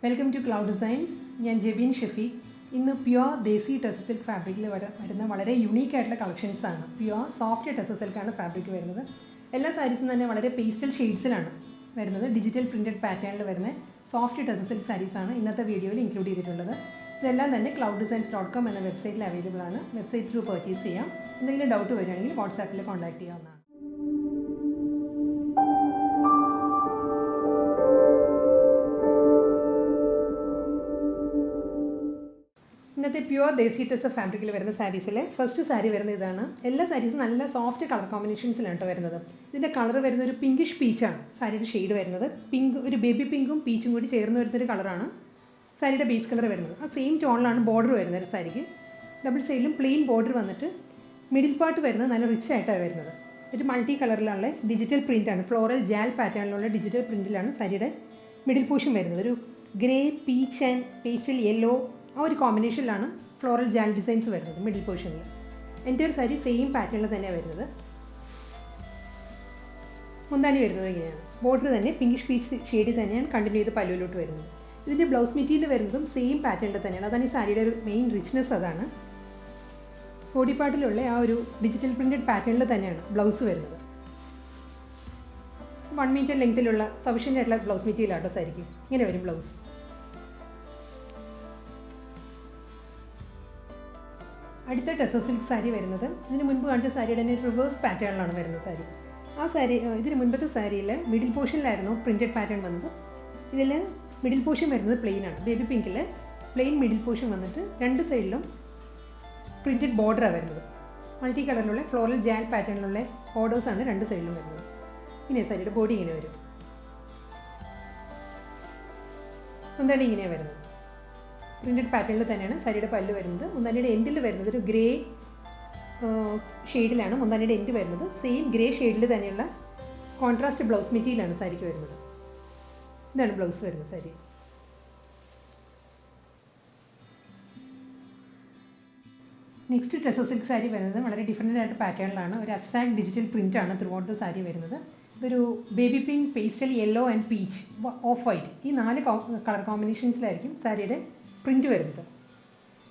Welcome to cloud designs. ഞാൻ ജെബിൻ ഷെഫി. ഇന്ന് pure desi tussar silk ഫാബ്രിക്കിൽ വരുന്ന വളരെ യുണീക്ക് ആയിട്ടുള്ള കളക്ഷൻസാണ്. പ്യുവർ സോഫ്റ്റ് ടെസർ സിൽക്കാണ് ഫാബ്രിക് വരുന്നത്. എല്ലാ സാരീസും തന്നെ വളരെ പേസ്റ്റൽ ഷെയ്ഡ്സിലാണ് വരുന്നത്. ഡിജിറ്റൽ പ്രിൻറ്റഡ് പാറ്റേണിൽ വരുന്ന സോഫ്റ്റ് ടെസർ സിൽക്ക് സാരീസാണ് ഇന്നത്തെ വീഡിയോയിൽ ഇൻക്ലൂഡ് ചെയ്തിട്ടുള്ളത്. ഇതെല്ലാം തന്നെ clouddesigns.com എന്ന വെബ്സൈറ്റിൽ അവൈലബിൾ ആണ്. വെബ്സൈറ്റ് ത്രൂ പർച്ചേസ് ചെയ്യാം. എന്തെങ്കിലും ഡൗട്ട് വരികയാണെങ്കിൽ വാട്സാപ്പിൽ കോൺടാക്ട് ചെയ്യാവുന്നതാണ്. ഇന്നത്തെ പ്യുവർ ദേസി ടെസർ ഫാബ്രിക്കിൽ വരുന്ന സാരീസിലെ ഫസ്റ്റ് സാരി വരുന്നത് ഇതാണ്. എല്ലാ സാരീസും നല്ല സോഫ്റ്റ് കളർ കോമ്പിനേഷൻസിലാണ് കേട്ടോ വരുന്നത്. ഇതിൻ്റെ കളർ വരുന്ന ഒരു പിങ്കിഷ് പീച്ചാണ് സാരിയുടെ ഷെയ്ഡ് വരുന്നത്. പിങ്ക്, ഒരു ബേബി പിങ്കും പീച്ചും കൂടി ചേർന്ന് വരുന്നൊരു കളറാണ് സാരിയുടെ ബേസ് കളർ വരുന്നത്. ആ സെയിം ടോണിലാണ് ബോർഡർ വരുന്നത്. സാരിക്ക് ഡബിൾ സൈഡിലും പ്ലെയിൻ ബോർഡർ വന്നിട്ട് മിഡിൽ പാർട്ട് വരുന്നത് നല്ല റിച്ച് ആയിട്ടാണ് വരുന്നത്. ഒരു മൾട്ടി കളറിലുള്ള ഡിജിറ്റൽ പ്രിൻ്റാണ്, ഫ്ലോറൽ ജാൽ പാറ്റേണിലുള്ള ഡിജിറ്റൽ പ്രിൻറ്റിലാണ് സാരിയുടെ മിഡിൽ പോർഷൻ വരുന്നത്. ഒരു grey, peach and pastel yellow ആ ഒരു കോമ്പിനേഷനിലാണ് ഫ്ലോറൽ ജാൽ ഡിസൈൻസ് വരുന്നത് മിഡിൽ പോർഷനിൽ. എൻ്റെ ഒരു സാരി സെയിം പാറ്റേണിൽ തന്നെയാണ് വരുന്നത്. മുന്താണി വരുന്നത് ഇങ്ങനെയാണ്. ബോർഡർ തന്നെ പിങ്കിഷ് പീച്ച് ഷെയ്ഡിൽ തന്നെയാണ് കണ്ടിന്യൂ ചെയ്ത് പല്ലുവിലോട്ട് വരുന്നത്. ഇതിൻ്റെ ബ്ലൗസ് മെറ്റീരിയൽ വരുന്നതും സെയിം പാറ്റേണിൽ തന്നെയാണ്. അതാണ് ഈ സാരിയുടെ ഒരു മെയിൻ റിച്ച്നെസ്. അതാണ് ബോഡി പാർട്ടിലുള്ള ആ ഒരു ഡിജിറ്റൽ പ്രിൻറ്റഡ് പാറ്റേണിൽ തന്നെയാണ് ബ്ലൗസ് വരുന്നത്. 1 മീറ്റർ ലെങ്ത്തിലുള്ള സഫിഷ്യൻ്റ് ആയിട്ടുള്ള ബ്ലൗസ് മെറ്റീരിയൽ ആട്ടോ സാരിക്ക്. ഇങ്ങനെ വരും ബ്ലൗസ്. അടുത്ത ടെസർ സിൽക്ക് സാരി വരുന്നത് ഇതിന് മുൻപ് കാണിച്ച സാരിയുടെ തന്നെ റിവേഴ്സ് പാറ്റേണിലാണ് വരുന്നത് സാരി. ആ സാരി ഇതിന് മുൻപത്തെ സാരിയിൽ മിഡിൽ പോർഷനിലായിരുന്നു പ്രിൻറ്റഡ് പാറ്റേൺ വന്നത്. ഇതിൽ മിഡിൽ പോർഷൻ വരുന്നത് പ്ലെയിൻ ആണ്. ബേബി പിങ്കിൽ പ്ലെയിൻ മിഡിൽ പോർഷൻ വന്നിട്ട് രണ്ട് സൈഡിലും പ്രിൻറ്റഡ് ബോർഡറാണ് വരുന്നത്. മൾട്ടി കളറിലുള്ള ഫ്ലോറൽ ജാൽ പാറ്റേണിലുള്ള ബോർഡേഴ്സാണ് രണ്ട് സൈഡിലും വരുന്നത്. ഇങ്ങനെ സാരിയുടെ ബോഡി ഇങ്ങനെ വരും. എന്താണ് ഇങ്ങനെയാണ് വരുന്നത്. പ്രിൻറ്റഡ് പാറ്റേണിൽ തന്നെയാണ് സാരിയുടെ പല്ല് വരുന്നത്. മുന്താനിയുടെ എൻഡിൽ വരുന്നത് ഒരു ഗ്രേ ഷെയ്ഡിലാണ് മുന്താനിയുടെ എൻഡ് വരുന്നത്. സെയിം ഗ്രേ ഷെയ്ഡിൽ തന്നെയുള്ള കോൺട്രാസ്റ്റ് ബ്ലൗസ് മെറ്റീരിയലാണ് സാരിക്ക് വരുന്നത്. ഇതാണ് ബ്ലൗസ് വരുന്നത് സാരി. നെക്സ്റ്റ് ടെസർ സിൽക്ക് സാരി വരുന്നത് വളരെ ഡിഫറെൻ്റ് ആയിട്ട് പാറ്റേണിലാണ്. ഒരു അബ്സ്ട്രാക്ട് ഡിജിറ്റൽ പ്രിൻ്റാണ് ത്രൂ ഔട്ട് ദ സാരി വരുന്നത്. ഇതൊരു baby pink, pastel yellow and peach, off white, ഈ 4 കളർ കോമ്പിനേഷൻസിലായിരിക്കും സാരിയുടെ പ്രിൻറ്റ് വരുന്നത്.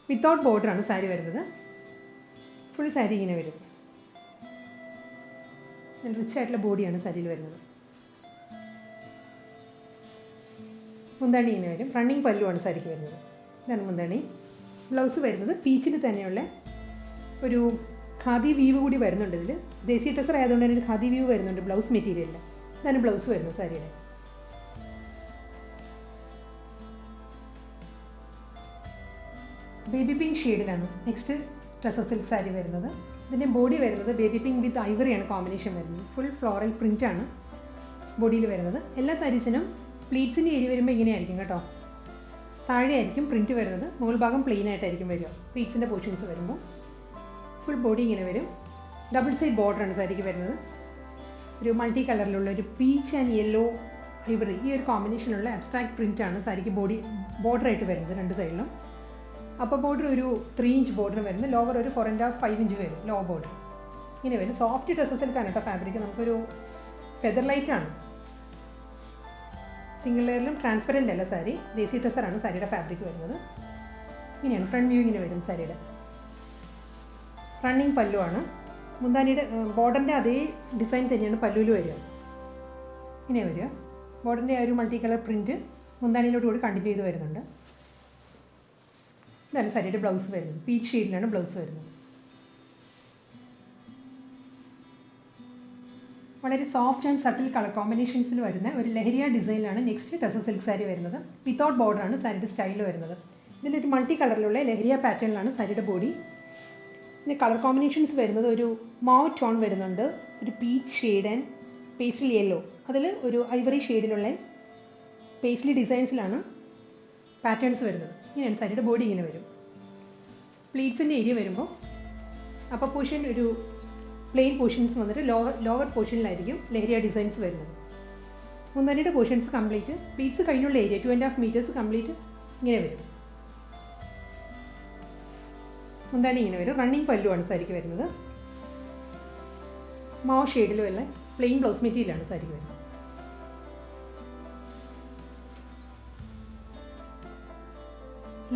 വിത്തൗട്ട് ബോർഡറാണ് സാരി വരുന്നത്. ഫുൾ സാരി ഇങ്ങനെ വരും. റിച്ച് ആയിട്ടുള്ള ബോഡിയാണ് സാരിയിൽ വരുന്നത്. മുന്താണി ഇങ്ങനെ വരും. റണ്ണിങ് പല്ലുവാണ് സാരിക്ക് വരുന്നത്. ഇതാണ് മുന്താണി. ബ്ലൗസ് വരുന്നത് പീച്ചിൽ തന്നെയുള്ള ഒരു ഖാദി വീവ് കൂടി വരുന്നുണ്ട്. ഇതിൽ ദേസി ടെസർ ആയതുകൊണ്ട് തന്നെ ഖാദി വീവ് വരുന്നുണ്ട് ബ്ലൗസ് മെറ്റീരിയലിൽ. ഇതാണ് ബ്ലൗസ് വരുന്നത് സാരിയുടെ. ബേബി പിങ്ക് ഷെയ്ഡിലാണ് നെക്സ്റ്റ് ടെസർ സിൽക്ക് സാരി വരുന്നത്. ഇതിൻ്റെ ബോഡി വരുന്നത് ബേബി പിങ്ക് വിത്ത് ഐവറിയാണ് കോമ്പിനേഷൻ വരുന്നത്. ഫുൾ ഫ്ലോറൽ പ്രിൻ്റാണ് ബോഡിയിൽ വരുന്നത്. എല്ലാ സാരീസിനും പ്ലീറ്റ്സിൻ്റെ ഏരിയ വരുമ്പോൾ ഇങ്ങനെയായിരിക്കും കേട്ടോ. താഴെയായിരിക്കും പ്രിൻറ്റ് വരുന്നത്. മുകൾ ഭാഗം പ്ലെയിൻ ആയിട്ടായിരിക്കും വരിക. പ്ലീറ്റ്സിൻ്റെ പോർഷൻസ് വരുമ്പോൾ ഫുൾ ബോഡി ഇങ്ങനെ വരും. ഡബിൾ സൈഡ് ബോർഡറാണ് സാരിക്ക് വരുന്നത്. ഒരു മൾട്ടി കളറിലുള്ള ഒരു പീച്ച് ആൻഡ് യെല്ലോ ഐവറി, ഈ ഒരു കോമ്പിനേഷനുള്ള അബ്സ്ട്രാക്ട് പ്രിൻ്റാണ് സാരിക്ക് ബോർഡറായിട്ട് വരുന്നത് രണ്ട് സൈഡിലും. അപ്പോൾ ബോർഡർ ഒരു 3 ഇഞ്ച് ബോർഡർ വരുന്നത്. ലോവർ ഒരു 4.5 ഇഞ്ച് വരും ലോ ബോർഡർ. ഇങ്ങനെ വരും. സോഫ്റ്റ് ടെസർ സിൽക്കാണ് കേട്ടോ ഫാബ്രിക്. നമുക്കൊരു ഫെദർ ലൈറ്റാണ്. സിംഗിൾ ലെയറിലും ട്രാൻസ്പെറൻ്റ് അല്ല സാരി. ദേസി ടെസറാണ് സാരിയുടെ ഫാബ്രിക് വരുന്നത്. ഇങ്ങനെയാണ് ഫ്രണ്ട് വ്യൂ. ഇങ്ങനെ വരും സാരിയുടെ. റണ്ണിങ് പല്ലുവാണ്. മുന്താനിയുടെ ബോർഡറിൻ്റെ അതേ ഡിസൈൻ തന്നെയാണ് പല്ലുവിൽ വരിക. ഇങ്ങനെ വരിക. ബോർഡറിൻ്റെ ആ ഒരു മൾട്ടി കളർ പ്രിൻറ്റ് മുന്താനിയിലോട്ട് കൂടി കണ്ടിന്യൂ ചെയ്ത് വരുന്നുണ്ട്. ഇതാണ് സാരിയുടെ ബ്ലൗസ് വരുന്നത്. പീച്ച് ഷെയ്ഡിലാണ് ബ്ലൗസ് വരുന്നത്. വളരെ സോഫ്റ്റ് ആൻഡ് സട്ടിൽ കളർ കോമ്പിനേഷൻസിൽ വരുന്ന ഒരു ലഹരിയ ഡിസൈനിലാണ് നെക്സ്റ്റ് ടെസർ സിൽക്ക് സാരി വരുന്നത്. വിത്തൗട്ട് ബോർഡറാണ് സാരിയുടെ സ്റ്റൈൽ വരുന്നത്. ഇതിലൊരു മൾട്ടി കളറിലുള്ള ലഹരിയ പാറ്റേണിലാണ് സാരിയുടെ ബോഡി. പിന്നെ കളർ കോമ്പിനേഷൻസ് വരുന്നത് ഒരു മാവ് ടോൺ വരുന്നുണ്ട്, ഒരു peach shade and pastel yellow, അതിൽ ഒരു ഐവറി ഷെയ്ഡിലുള്ള പേസ്ലി ഡിസൈൻസിലാണ് പാറ്റേൺസ് വരുന്നത്. ഇങ്ങനെയാണ് സാരിയുടെ ബോഡി ഇങ്ങനെ വരും. പ്ലീറ്റ്സിൻ്റെ ഏരിയ വരുമ്പോൾ അപ്പർ പോർഷൻ ഒരു പ്ലെയിൻ പോർഷൻസ് വന്നിട്ട് ലോവർ പോർഷനിലായിരിക്കും ലഹരിയ ഡിസൈൻസ് വരുന്നത്. മുന്താനിയുടെ പോർഷൻസ് കംപ്ലീറ്റ് പ്ലീറ്റ്സ് കഴിഞ്ഞുള്ള ഏരിയ 2.5 മീറ്റേഴ്സ് കംപ്ലീറ്റ് ഇങ്ങനെ വരും. മുന്താണി ഇങ്ങനെ വരും. റണ്ണിങ് പല്ലുവാണ് സാരിക്ക് വരുന്നത്. മാവ് ഷെയ്ഡിലുമല്ല പ്ലെയിൻ ബ്ലൗസ് മെറ്റീരിയലാണ് സാരിക്ക് വരുന്നത്.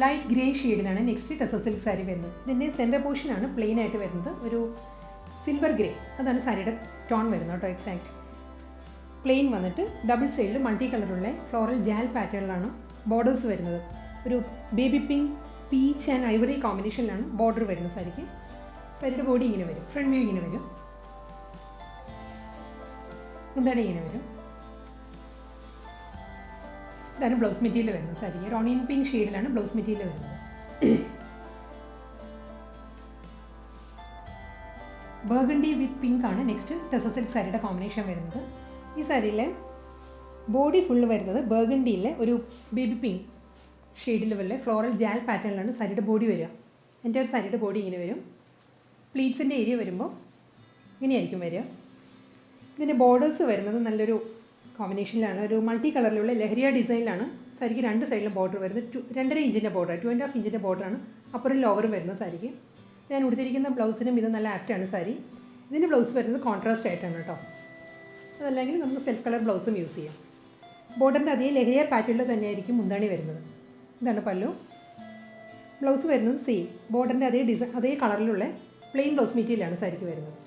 ലൈറ്റ് ഗ്രേ ഷെയ്ഡിലാണ് നെക്സ്റ്റ് ടസർ സിൽക്ക് സാരി വരുന്നത്. ഇതിൻ്റെ സെൻറ്റർ പോർഷനാണ് പ്ലെയിൻ ആയിട്ട് വരുന്നത്, ഒരു സിൽവർ ഗ്രേ, അതാണ് സാരിയുടെ ടോൺ വരുന്നത് കേട്ടോ. എക്സാക്ട് പ്ലെയിൻ വന്നിട്ട് ഡബിൾ സൈഡിൽ മൾട്ടി കളറുള്ള ഫ്ലോറൽ ജാൽ പാറ്റേണിലാണ് ബോർഡേഴ്സ് വരുന്നത്. ഒരു baby pink, peach and ivory കോമ്പിനേഷനിലാണ് ബോർഡർ വരുന്നത് സാരിക്ക്. സാരിയുടെ ബോഡി ഇങ്ങനെ വരും, ഫ്രണ്ട് വ്യൂ ഇങ്ങനെ വരും, എന്താണ് ഇങ്ങനെ വരും. ഇതാണ് ബ്ലൗസ് മെറ്റീരിയൽ വരുന്നത് സാരിക്ക്. റോണിയൻ പിങ്ക് ഷെയ്ഡിലാണ് ബ്ലൗസ് മെറ്റീരിയൽ വരുന്നത്. ബർഗണ്ടി വിത്ത് പിങ്ക് ആണ് നെക്സ്റ്റ് ടസർ സിൽക്ക് സാരിയുടെ കോമ്പിനേഷൻ വരുന്നത്. ഈ സാരിയിലെ ബോഡി ഫുള്ള് വരുന്നത് ബർഗണ്ടിയിലെ ഒരു ബേബി പിങ്ക് ഷെയ്ഡിൽ വല്ല ഫ്ലോറൽ ജാൽ പാറ്റേണിലാണ് സാരിയുടെ ബോഡി വരിക. എൻ്റെ ഒരു സാരിയുടെ ബോഡി ഇങ്ങനെ വരും. പ്ലീറ്റ്സിൻ്റെ ഏരിയ വരുമ്പോൾ ഇങ്ങനെയായിരിക്കും വരിക. ഇതിൻ്റെ ബോർഡേഴ്സ് വരുന്നത് നല്ലൊരു കോമ്പിനേഷനിലാണ്, ഒരു മൾട്ടി കളറിലുള്ള ലഹരിയ ഡിസൈനിലാണ് സാരിക്ക് രണ്ട് സൈഡിലും ബോർഡർ വരുന്നത്. 2.5 ഇഞ്ചിൻ്റെ ബോർഡർ, 2.5 ഇഞ്ചിൻ്റെ ബോർഡറാണ് അപ്പറും ലോവറും വരുന്നത് സാരിക്ക്. ഞാൻ ഉടുത്തിരിക്കുന്ന ബ്ലൗസിനും ഇത് നല്ല ആപ്റ്റാണ് സാരി. ഇതിൻ്റെ ബ്ലൗസ് വരുന്നത് കോൺട്രാസ്റ്റ് ആയിട്ടാണ് കേട്ടോ, അതല്ലെങ്കിൽ നമുക്ക് സെൽഫ് കളർ ബ്ലൗസും യൂസ് ചെയ്യാം. ബോർഡറിൻ്റെ അതേ ലഹരിയ പാറ്റേണിൽ തന്നെയായിരിക്കും മുന്താണി വരുന്നത്. ഇതാണ് പല്ലു. ബ്ലൗസ് വരുന്നത് സെയിം ബോർഡറിൻ്റെ അതേ കളറിലുള്ള പ്ലെയിൻ ബ്ലൗസ് മെറ്റീരിയലാണ് സാരിക്ക് വരുന്നത്.